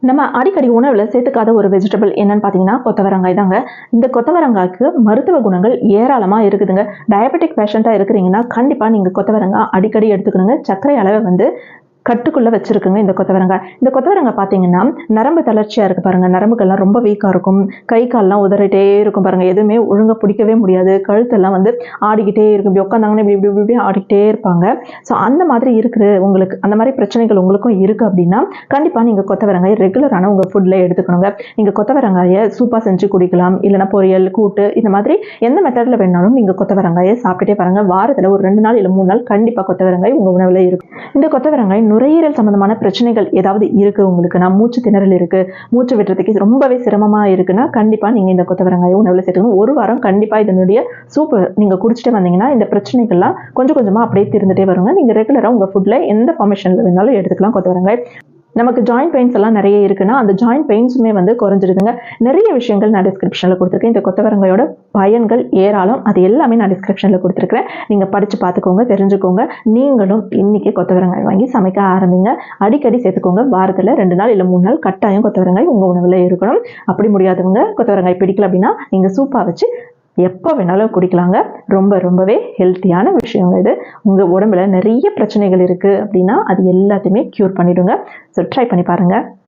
நம்ம அடிக்கடி உணவுல சேர்த்துக்காத ஒரு வெஜிடபிள் என்னன்னு பார்த்தீங்கன்னா கொத்தவரங்காய் தாங்க. இந்த கொத்தவரங்காய்க்கு மருத்துவ குணங்கள் ஏராளமா இருக்குதுங்க. டயபெட்டிக் பேஷண்டா இருக்கிறீங்கன்னா கண்டிப்பா நீங்க கொத்தவரங்காய் அடிக்கடி எடுத்துக்கணுங்க. சர்க்கரை அளவை வந்து கட்டுக்குள்ள வச்சிருக்குங்க இந்த கொத்தவரங்காய். இந்த கொத்தவரங்காய் பார்த்தீங்கன்னா நரம்பு தளர்ச்சியா இருக்கு பாருங்க. நரம்புகள்லாம் ரொம்ப வீக்கா இருக்கும். கை கால்லாம் உதறிட்டே இருக்கும் பாருங்க. எதுவுமே ஒழுங்கா பிடிக்கவே முடியாது. கழுத்தெல்லாம் வந்து ஆடிக்கிட்டே இருக்கும். இப்படி உட்காந்தாங்கன்னா இப்படி இப்படி இப்படி ஆடிக்கிட்டே இருப்பாங்க. ஸோ அந்த மாதிரி இருக்கிற உங்களுக்கு அந்த மாதிரி பிரச்சனைகள் உங்களுக்கும் இருக்கு அப்படின்னா கண்டிப்பா நீங்க கொத்தவரங்காய் ரெகுலரான உங்க ஃபுட்ல எடுத்துக்கணுங்க. நீங்க கொத்தவரங்காயை சூப்பா செஞ்சு குடிக்கலாம். இல்லைன்னா பொரியல், கூட்டு இந்த மாதிரி எந்த மெத்தட்ல வேணாலும் நீங்க கொத்தவரங்காயை சாப்பிட்டுட்டே பாருங்க. வாரத்துல ஒரு 2 நாள் இல்ல 3 நாள் கண்டிப்பா கொத்தவரங்காய் உங்க உணவுல இருக்கும். இந்த கொத்தவரங்காய் நுரையீரல் சம்பந்தமான பிரச்சனைகள் ஏதாவது இருக்கு உங்களுக்கு, மூச்சு திணறல் இருக்கு, மூச்சு விடுறதுக்கு ரொம்பவே சிரமமா இருக்குன்னா கண்டிப்பா நீங்க இந்த கொத்தவரங்காய் உணவுல சேர்த்துக்கணும். ஒரு வாரம் கண்டிப்பா இதனுடைய சூப் நீங்க குடிச்சிட்டே வந்தீங்கன்னா இந்த பிரச்சனைகள்லாம் கொஞ்சம் கொஞ்சமா அப்படியே தீர்ந்துட்டே வருங்க. நீங்க ரெகுலரா உங்க ஃபுட்ல எந்த ஃபார்மேஷன்ல வேணாலும் எடுத்துக்கலாம் கொத்தவரங்காய். நமக்கு ஜாயிண்ட் பெயின்ஸ் எல்லாம் நிறைய இருக்குன்னா அந்த ஜாயிண்ட் பெயின்ஸுமே வந்து குறைஞ்சிருதுங்க. நிறைய விஷயங்கள் நான் டிஸ்கிரிப்ஷனில் கொடுத்துருக்கேன். இந்த கொத்தவரங்காயோட பயன்கள் ஏராளம். அது எல்லாமே நான் டிஸ்கிரிப்ஷனில் கொடுத்துருக்கிறேன். நீங்கள் படித்து பார்த்துக்கோங்க, தெரிஞ்சுக்கோங்க. நீங்களும் இன்னைக்கு கொத்தவரங்காய் வாங்கி சமைக்க ஆரம்பிங்க. அடிக்கடி சேர்த்துக்கோங்க. வாரத்தில் 2 நாள் இல்லை 3 நாள் கட்டாயம் கொத்தவரங்காய் உங்கள் உணவில் இருக்கணும். அப்படி முடியாதவங்க கொத்தவரங்காய் பிடிக்கல அப்படின்னா நீங்கள் சூப்பாக வச்சு எப்போ வேணாலும் குடிக்கலாங்க. ரொம்பவே ஹெல்த்தியான விஷயங்க இது. உங்கள் உடம்புல நிறைய பிரச்சனைகள் இருக்குது அப்படின்னா அது எல்லாத்தையுமே க்யூர் பண்ணிவிடுங்க. ஸோ ட்ரை பண்ணி பாருங்கள்.